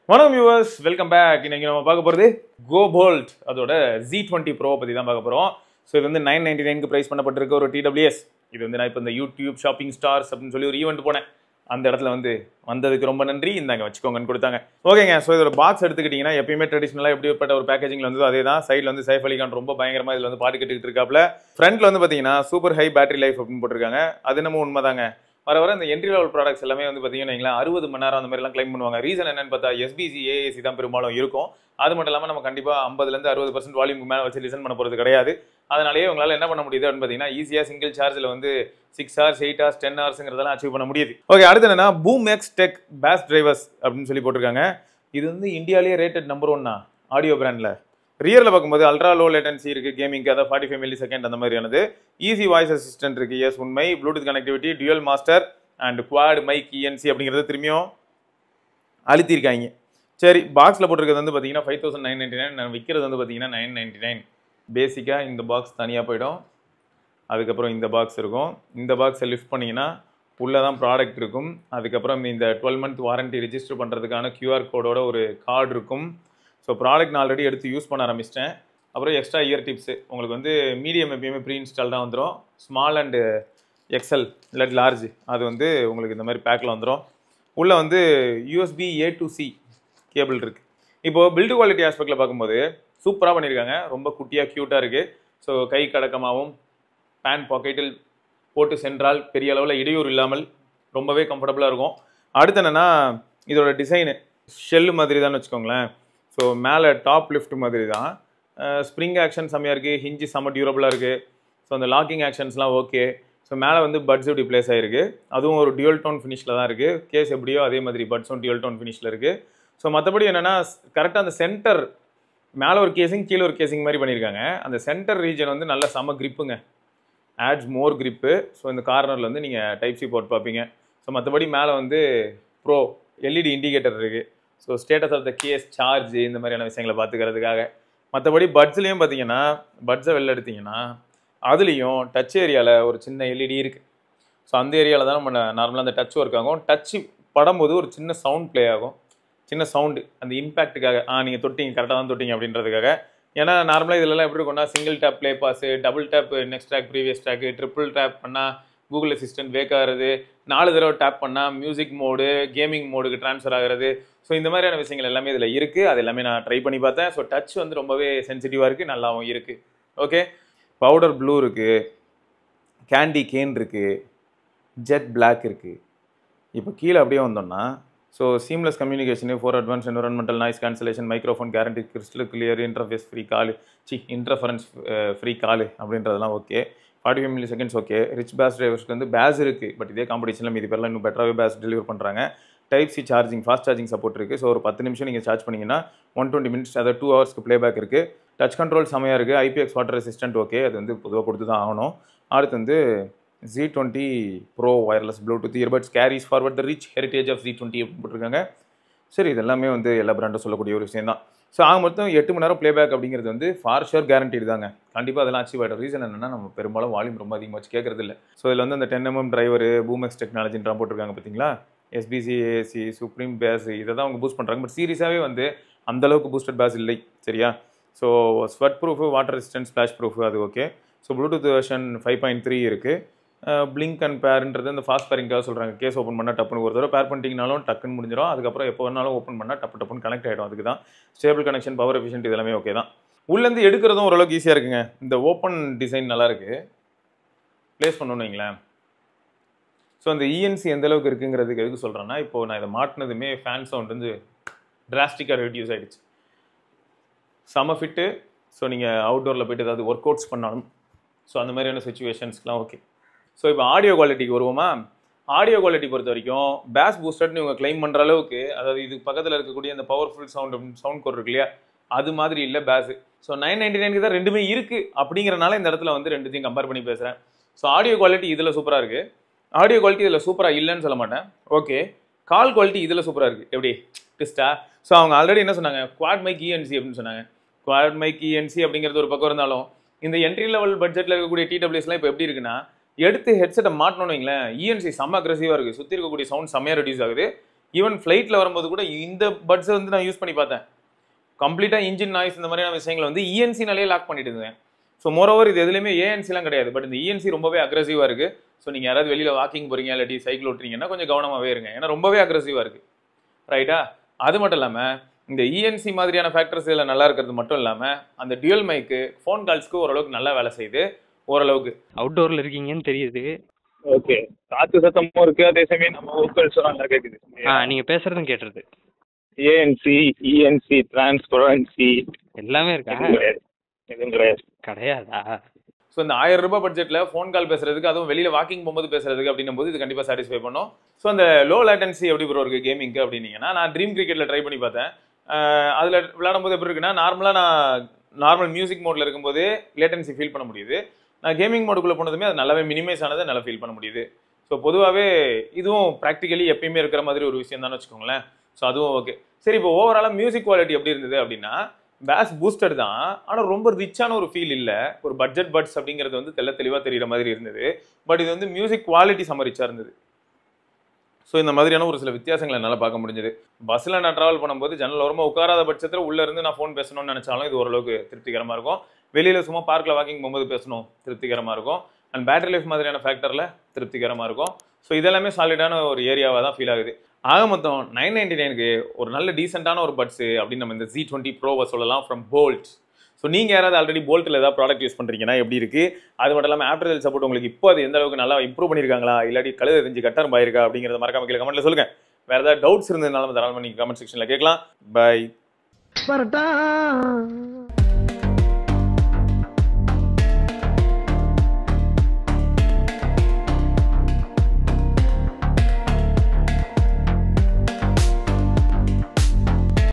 வணக்கம் viewers, welcome back. இன்னைக்கு நம்ம பார்க்க போகிறது கோபோல்ட் அதோட Z20 Pro பற்றி தான் பார்க்க போகிறோம். ஸோ இது வந்து 999க்கு ப்ரைஸ் பண்ணப்பட்டிருக்க ஒரு TWS. இது வந்து நான் இப்போ இந்த யூடியூப் ஷாப்பிங் ஸ்டார்ஸ் அப்படின்னு சொல்லி ஒரு ஈவெண்ட் போனேன். அந்த இடத்துல வந்து வந்ததுக்கு ரொம்ப நன்றி, இந்தாங்க வச்சுக்கோங்கன்னு கொடுத்தாங்க. ஓகேங்க. ஸோ இதோட பாக்ஸ் எடுத்துக்கிட்டிங்கன்னா எப்பயுமே ட்ரெடிஷனலாக எப்படிப்பட்ட ஒரு பேக்கேஜிங்கில் வந்து அதே தான். சைடில் வந்து சைஃப் அலிகான் ரொம்ப பயங்கரமாக இதில் வந்து பாட்டு கேட்டுக்கிட்டு இருக்காப்ல. ஃப்ரண்ட்டில் வந்து பார்த்தீங்கன்னா சூப்பர் ஹை பேட்டரி லைஃப் அப்படின்னு போட்டிருக்காங்க. அது என்னமோ உண்மைதாங்க. வர வர இந்த என்ட்ரி லெவல் ப்ராடக்ட்ஸ் எல்லாமே வந்து பார்த்தீங்கன்னா 60 மணி நேரம் அந்த மாதிரிலாம் கிளைம் பண்ணுவாங்க. ரீசன் என்னன்னு பார்த்தா SBC AAC தான் பெரும்பாலும் இருக்கும். அது மட்டும் இல்லாமல் நம்ம கண்டிப்பாக 50% 60% வால்யூமுக்கு மேலே வச்சு லிசன் பண்ண போகிறது கிடையாது. அதனாலேயே உங்களால் என்ன பண்ண முடியுது அப்படின்னு பார்த்தீங்கன்னா ஈஸியாக சிங்கிள் சார்ஜில் வந்து 6 hours 8 hours 10 hoursங்கிறதெல்லாம் அச்சீவ் பண்ண முடியுது. ஓகே, அடுத்து என்னன்னா boom X tech bass drivers அப்படின்னு சொல்லி போட்டிருக்காங்க. இது வந்து இந்தியாவிலேயே ரேட்டட் நம்பர் 1 ஆடியோ பிராண்டில். ரியரில் பார்க்கும்போது அல்ட்ரா லோ லேட்டன்சி இருக்குது, கேமிங்க்கு அதாவது 45 millisecond அந்த மாதிரியானது. ஈஸி வாய்ஸ் அசிஸ்டன்ட் இருக்குது, எஸ் உண்மை. Bluetooth connectivity, dual master and quad mic ENC அப்படிங்கிறது திரும்பியும் அழுத்திருக்காங்க. சரி, பாக்ஸில் போட்டிருக்கிறது வந்து பார்த்தீங்கன்னா 5999. நான் விற்கிறது வந்து பார்த்தீங்கன்னா 999. பேசிக்காக இந்த பாக்ஸ் தனியாக போயிடும். அதுக்கப்புறம் இந்த பாக்ஸ் இருக்கும். இந்த பாக்ஸை லிஃப்ட் பண்ணிங்கன்னா உள்ளே தான் ப்ராடக்ட் இருக்கும். அதுக்கப்புறம் இந்த 12 month வாரண்ட்டி ரிஜிஸ்டர் பண்ணுறதுக்கான QR கோடோட ஒரு கார்டு இருக்கும். ஸோ ப்ராடக்ட் நான் ஆல்ரெடி எடுத்து யூஸ் பண்ண ஆரம்பிச்சிட்டேன். அப்புறம் எக்ஸ்ட்ரா இயர் டிப்ஸு உங்களுக்கு வந்து மீடியம் எப்பயுமே ப்ரீ இன்ஸ்டால் தான் வந்துடும். ஸ்மால் அண்டு எக்ஸல் இல்லாட்டி லார்ஜ் அது வந்து உங்களுக்கு இந்த மாதிரி பேக்கில் வந்துடும். உள்ளே வந்து USB A to C cable இருக்குது. இப்போது பில்டு குவாலிட்டி ஆஸ்பெக்டில் பார்க்கும்போது சூப்பராக பண்ணியிருக்காங்க. ரொம்ப குட்டியாக க்யூட்டாக இருக்குது. ஸோ கை கடக்கமாகவும் பேன் பாக்கெட்டில் போட்டு சென்றால் பெரிய அளவில் இடையூறு இல்லாமல் ரொம்பவே கம்ஃபர்டபுளாக இருக்கும். அடுத்து என்னென்னா இதோட டிசைனு ஷெல்லு மாதிரி தான் வச்சுக்கோங்களேன். ஸோ மேலே டாப் லிஃப்ட் மாதிரி தான். ஸ்ப்ரிங் ஆக்ஷன் செம்மையாக இருக்குது. ஹிஞ்சு செம்ம டியூரபுளாக இருக்குது. ஸோ அந்த லாக்கிங் ஆக்ஷன்ஸ்லாம் ஓகே. ஸோ மேலே வந்து பட்ஸ் இப்படி பிளேஸ் ஆகிருக்கு. அதுவும் ஒரு டியூல் டோன் ஃபினிஷில் தான் இருக்குது. கேஸ் எப்படியோ அதே மாதிரி பட்ஸும் டியூல் டோன் ஃபினிஷில் இருக்குது. ஸோ மற்றபடி என்னென்னா கரெக்டாக அந்த சென்டர் மேலே ஒரு கேசிங் கீழே ஒரு கேசிங் மாதிரி பண்ணியிருக்காங்க. அந்த சென்டர் ரீஜன் வந்து நல்ல செம்ம கிரிப்புங்க. Adds more grip. ஸோ இந்த கார்னரில் வந்து நீங்கள் டைப் சி போர்ட் பார்ப்பீங்க. ஸோ மற்றபடி மேலே வந்து ப்ரோ LED இண்டிகேட்டர் இருக்குது. So status of the case, charge, இந்த மாதிரியான விஷயங்களை பார்த்துக்கிறதுக்காக. மற்றபடி பட்ஸ்லேயும் பார்த்தீங்கன்னா பட்ஸை வெளில எடுத்திங்கன்னா அதுலேயும் டச் ஏரியாவில் ஒரு சின்ன LED இருக்குது. ஸோ அந்த ஏரியாவில் தான் நம்ம நார்மலாக அந்த டச் ஒர்க் ஆகும். டச்சு படும்போது ஒரு சின்ன சவுண்ட் ப்ளே ஆகும். சின்ன சவுண்டு அந்த இம்பேக்ட்டுக்காக நீங்கள் தொட்டிங்க கரெக்டாக தான் தொட்டிங்க அப்படின்றதுக்காக. ஏன்னா நார்மலாக இதிலலாம் எப்படி இருக்கும்னா single tap play pause, double tap next track previous track, triple tap பண்ணால் கூகுள் அசிஸ்டன்ட் வேக் ஆகிறது, 4 தடவை டேப் பண்ணால் மியூசிக் மோடு கேமிங் மோடுக்கு ட்ரான்ஸ்ஃபர் ஆகிறது. ஸோ இந்த மாதிரியான விஷயங்கள் எல்லாமே இதில் இருக்குது. அது எல்லாமே நான் ட்ரை பண்ணி பார்த்தேன். ஸோ டச் வந்து ரொம்பவே சென்சிட்டிவாக இருக்குது, நல்லாவும் இருக்குது. ஓகே, பவுடர் ப்ளூ இருக்குது, கேண்டி கேன் இருக்குது, ஜெட் பிளாக் இருக்குது. இப்போ கீழே அப்படியே வந்தோம்னா so seamless communication, 4 advanced environmental noise cancellation, microphone guarantee, crystal clear, interface free call, interference free call அப்படின்றதெல்லாம் okay. 45 milliseconds okay. Rich bass டிரைவர்ஸ்க்கு வந்து பேஸ் இருக்குது. பட் இதே காம்படிஷனில் மீதி பேர்லாம் இன்னும் பெட்டராகவே பேஸ் டெலிவர் பண்ணுறாங்க. Type C charging, fast charging support இருக்குது. ஸோ ஒரு 10 நிமிஷம் நீங்கள் சார்ஜ் பண்ணிங்கன்னா 120 minutes, அதாவது 2 hours ப்ளேபேக் இருக்குது. டச் கண்ட்ரோல் செமையாக இருக்குது. IPX water resistant okay. அது வந்து பொதுவாக கொடுத்து தான் ஆகணும். அடுத்து வந்து Z20 Pro wireless Bluetooth earbuds carries forward the rich heritage of Z20 அப்படின்னு போட்டிருக்காங்க. சரி, இது எல்லாமே வந்து எல்லா பிராண்டும் சொல்லக்கூடிய ஒரு விஷயம் தான். ஸோ ஆக மொத்தம் 8 மணி நேரம் ப்ளேபேக் அப்படிங்கிறது வந்து ஃபார் ஷுர் கேரண்டீடு தாங்க. கண்டிப்பாக அதெல்லாம் அச்சீவ் ஆகிடும். ரீசன் என்னென்னா நம்ம பெரும்பாலும் வால்யூம் ரொம்ப அதிகமாக வச்சு கேட்கறது இல்லை. ஸோ இதில் வந்து அந்த 10mm டிரைவர், பூமெக்ஸ் டெக்னாலஜின்றான் போட்டிருக்காங்க பார்த்தீங்களா. SBC AAC சுப்ரீம் பேஸ் இதை தான் அவங்க பூஸ்ட் பண்ணுறாங்க. பட் சீரியஸாகவே வந்து அந்தளவுக்கு பூஸ்டட் பேஸ் இல்லை. சரியா. So sweat proof, water resistance, splash proof அது ஓகே. ஸோ ப்ளூடூத் வெர்ஷன் 5.3 இருக்குது. பிளிங்க் அண்ட் பேர்ன்றது இந்த ஃபாஸ்ட் பேரிங்காக சொல்கிறாங்க. கேஸ் ஓப்பன் பண்ணால் டப்புன்னு ஒரு தடவை பேர் பண்ணிட்டீங்கனாலும் டக்குன்னு முடிஞ்சிடும். அதுக்கப்புறம் எப்போ வேணாலும் ஓப்பன் பண்ணால் டப்புன்னு கனெக்ட் ஆகிடும். அதுக்கு தான் ஸ்டேபிள் கனெக்ஷன், பவர் எஃபிஷியன்ட் இதெல்லாமே ஓகே தான். உள்ளேருந்து எடுக்கிறதும் ஓரளவுக்கு ஈஸியாக இருக்குங்க. இந்த ஓப்பன் டிசைன் நல்லாயிருக்கு. ப்ளேஸ் பண்ணணும்னு வைங்களேன். ஸோ அந்த ENC எந்த அளவுக்கு இருக்குங்கிறதுக்கு எதுக்கு சொல்கிறேன்னா, இப்போது நான் இதை மாட்டினதுமே ஃபேன் சவுண்ட் வந்து டிராஸ்டிக்காக ரெடியூஸ் ஆகிடுச்சு. செம ஃபிட்டு. ஸோ நீங்கள் அவுட்டோரில் போய்ட்டு ஏதாவது ஒர்க் அவுட்ஸ் பண்ணாலும் ஸோ அந்த மாதிரியான சிச்சுவேஷன்ஸ்லாம் ஓகே. ஸோ இப்போ ஆடியோ குவாலிட்டிக்கு வருவோமா. ஆடியோ குவாலிட்டி பொறுத்த வரைக்கும் பேஸ் பூஸ்டர்னு இவங்க கிளைம் பண்ணுற அளவுக்கு, அதாவது இது பக்கத்தில் இருக்கக்கூடிய அந்த பவர்ஃபுல் சவுண்ட் கோட் இருக்கு இல்லையா, அது மாதிரி இல்லை பேஸு. ஸோ 999 தான் ரெண்டுமே இருக்குது. அப்படிங்கிறனால இந்த இடத்துல வந்து ரெண்டுத்தையும் கம்பேர் பண்ணி பேசுகிறேன். ஸோ ஆடியோ குவாலிட்டி இதில் சூப்பராக இருக்குது. ஆடியோ குவாலிட்டி இதில் சூப்பராக இல்லைன்னு சொல்ல மாட்டேன். ஓகே, கால் குவாலிட்டி இதில் சூப்பராக இருக்குது. எப்படி டிஸ்டா. ஸோ அவங்க ஆல்ரெடி என்ன சொன்னாங்க, குவாட் மைக் ENC அப்படின்னு சொன்னாங்க. குவாட் மைக் ENC அப்படிங்கிறது ஒரு பக்கம் இருந்தாலும் இந்த என்ட்ரி லெவல் பட்ஜெட்டில் இருக்கக்கூடிய TWSலாம் இப்போ எப்படி இருக்குன்னா, எடுத்து ஹெட்செட்டை மாட்டணும்னு வைங்களேன், ENC செம்ம அக்ரெசிவாக இருக்குது. சுற்றி இருக்கக்கூடிய சவுண்ட் செம்மையாக ரெடியூஸ் ஆகுது. ஈவன் ஃப்ளைட்டில் வரும்போது கூட இந்த பட்ஸை வந்து நான் யூஸ் பண்ணி பார்த்தேன். கம்ப்ளீட்டாக இன்ஜின் நாய்ஸ் இந்த மாதிரியான விஷயங்களை வந்து இஎன்சினாலே லாக் பண்ணிட்டு இருந்தேன். ஸோ மோரோவர் இது எதுலையுமே ஏஎன்சிலாம் கிடையாது, பட் இந்த இஎன்சி ரொம்பவே அக்ரெசிவாக இருக்குது. ஸோ நீங்கள் யாராவது வெளியில் வாக்கிங் போகிறீங்க இல்லாட்டி சைக்கிள் ஓட்டுறீங்கன்னா கொஞ்சம் கவனமாகவே இருங்க, ஏன்னா ரொம்பவே அக்ரெசிவாக இருக்குது. ரைட்டா? அது மட்டும் இல்லாமல் இந்த இஎன்சி மாதிரியான ஃபேக்டர்ஸ் இதில் நல்லா இருக்கிறது மட்டும் இல்லாமல் அந்த டியூயல் மைக்கு ஃபோன் கால்ஸ்க்கு ஓரளவுக்கு நல்லா வேலை செய்யுது. ஓரளவுக்கு அவுட்டோரில் இருக்கீங்கன்னு தெரியுது. ஓகே, காற்று சத்தமும் இருக்குது, அதே சமயம் நம்ம வோக்கல்ஸும் நல்லா கேட்குது. நீங்கள் பேசுகிறதும் கேட்டுருது. ஏஎன்சி, இஎன்சி, டிரான்ஸ்பரன்சி எல்லாமே இருக்கா? எதுவும் கிடையாது. கிடையாதா? ஸோ இந்த 1000 ரூபாய் பட்ஜெட்டில் ஃபோன் கால் பேசுறதுக்கு, அதுவும் வெளியில் வாக்கிங் போகும்போது பேசுறதுக்கு அப்படின்னும் போது இது கண்டிப்பாக சாட்டிஸ்ஃபை பண்ணும். ஸோ அந்த லோ லேட்டன்சி எப்படி ப்ரோ இருக்குது கேமிங்க்கு அப்படின்னீங்கன்னா, நான் ட்ரீம் கிரிக்கெட்டில் ட்ரை பண்ணி பார்த்தேன். அதில் விளையாடும் போது எப்படி இருக்குன்னா, நார்மல் மியூசிக் மோடில் இருக்கும்போது லேட்டன்சி ஃபீல் பண்ண முடியுது. நான் கேமிங் மோடுக்குள்ளே போனதுமே அது நல்லாவே மினிமைஸ் ஆனதை நல்லா ஃபீல் பண்ண முடியுது. ஸோ பொதுவாகவே இதுவும் ப்ராக்டிக்கலி எப்பயுமே இருக்கிற மாதிரி ஒரு விஷயம் தான் வச்சுக்கோங்களேன். ஸோ அதுவும் ஓகே. சரி, இப்போ ஓவராலாக மியூசிக் குவாலிட்டி எப்படி இருந்தது அப்படின்னா, பேஸ் பூஸ்டர் தான், ஆனால் ரொம்ப ரிச்சான ஒரு ஃபீல் இல்லை. ஒரு பட்ஜெட் பட்ஸ் அப்படிங்கிறது வந்து தெளிவாக தெரிகிற மாதிரி இருந்தது. பட் இது வந்து மியூசிக் குவாலிட்டி சமரிச்சா இருந்தது. ஸோ இந்த மாதிரியான ஒரு சில வித்தியாசங்களை என்னால் பார்க்க முடிஞ்சது. பஸ்ஸில் நான் ட்ராவல் பண்ணும்போது ஜன்னல் ஓரமாக உட்காராத பட்சத்தில் உள்ளே இருந்து நான் ஃபோன் பேசணும்னு நினச்சாலும் இது ஓரளவுக்கு திருப்திகரமாக இருக்கும். வெளியில் சும்மா பார்க்கில் வாக்கிங் போகும்போது பேசணும், திருப்திகரமாக இருக்கும். அண்ட் பேட்டரி லைஃப் மாதிரியான ஃபேக்டரில் திருப்திகரமாக இருக்கும். ஸோ இதெல்லாமே சாலிடான ஒரு ஏரியாவாக தான் ஃபீல் ஆகுது. ஆக மொத்தம் 999க்கு ஒரு நல்ல டீசெண்டான ஒரு பட்ஸு அப்படின்னு நம்ம இந்த Z20 ப்ரோவை சொல்லலாம் ஃப்ரம் போல்ட். ஸோ நீங்கள் யாராவது ஆல்ரெடி போல்ட்டில் ஏதாவது ப்ராடக்ட் யூஸ் பண்ணுறீங்கன்னா எப்படி இருக்குது, அது மட்டும் இல்லாமல் ஆஃப்டர் சேல் சப்போர்ட் உங்களுக்கு இப்போ அது எந்த அளவுக்கு நல்லா இம்ப்ரூவ் பண்ணியிருக்காங்களா, இல்லாட்டி கழுதை தெரிஞ்சு கட்டரம் பாயிருக்கா அப்படிங்கிறத மறக்காம கீழே கமெண்ட்டில் சொல்லுங்கள். வேறு ஏதாவது டவுட்ஸ் இருந்ததுனாலும் தாராளமாக நீங்கள் கமெண்ட் செக்ஷனில் கேட்கலாம். பை.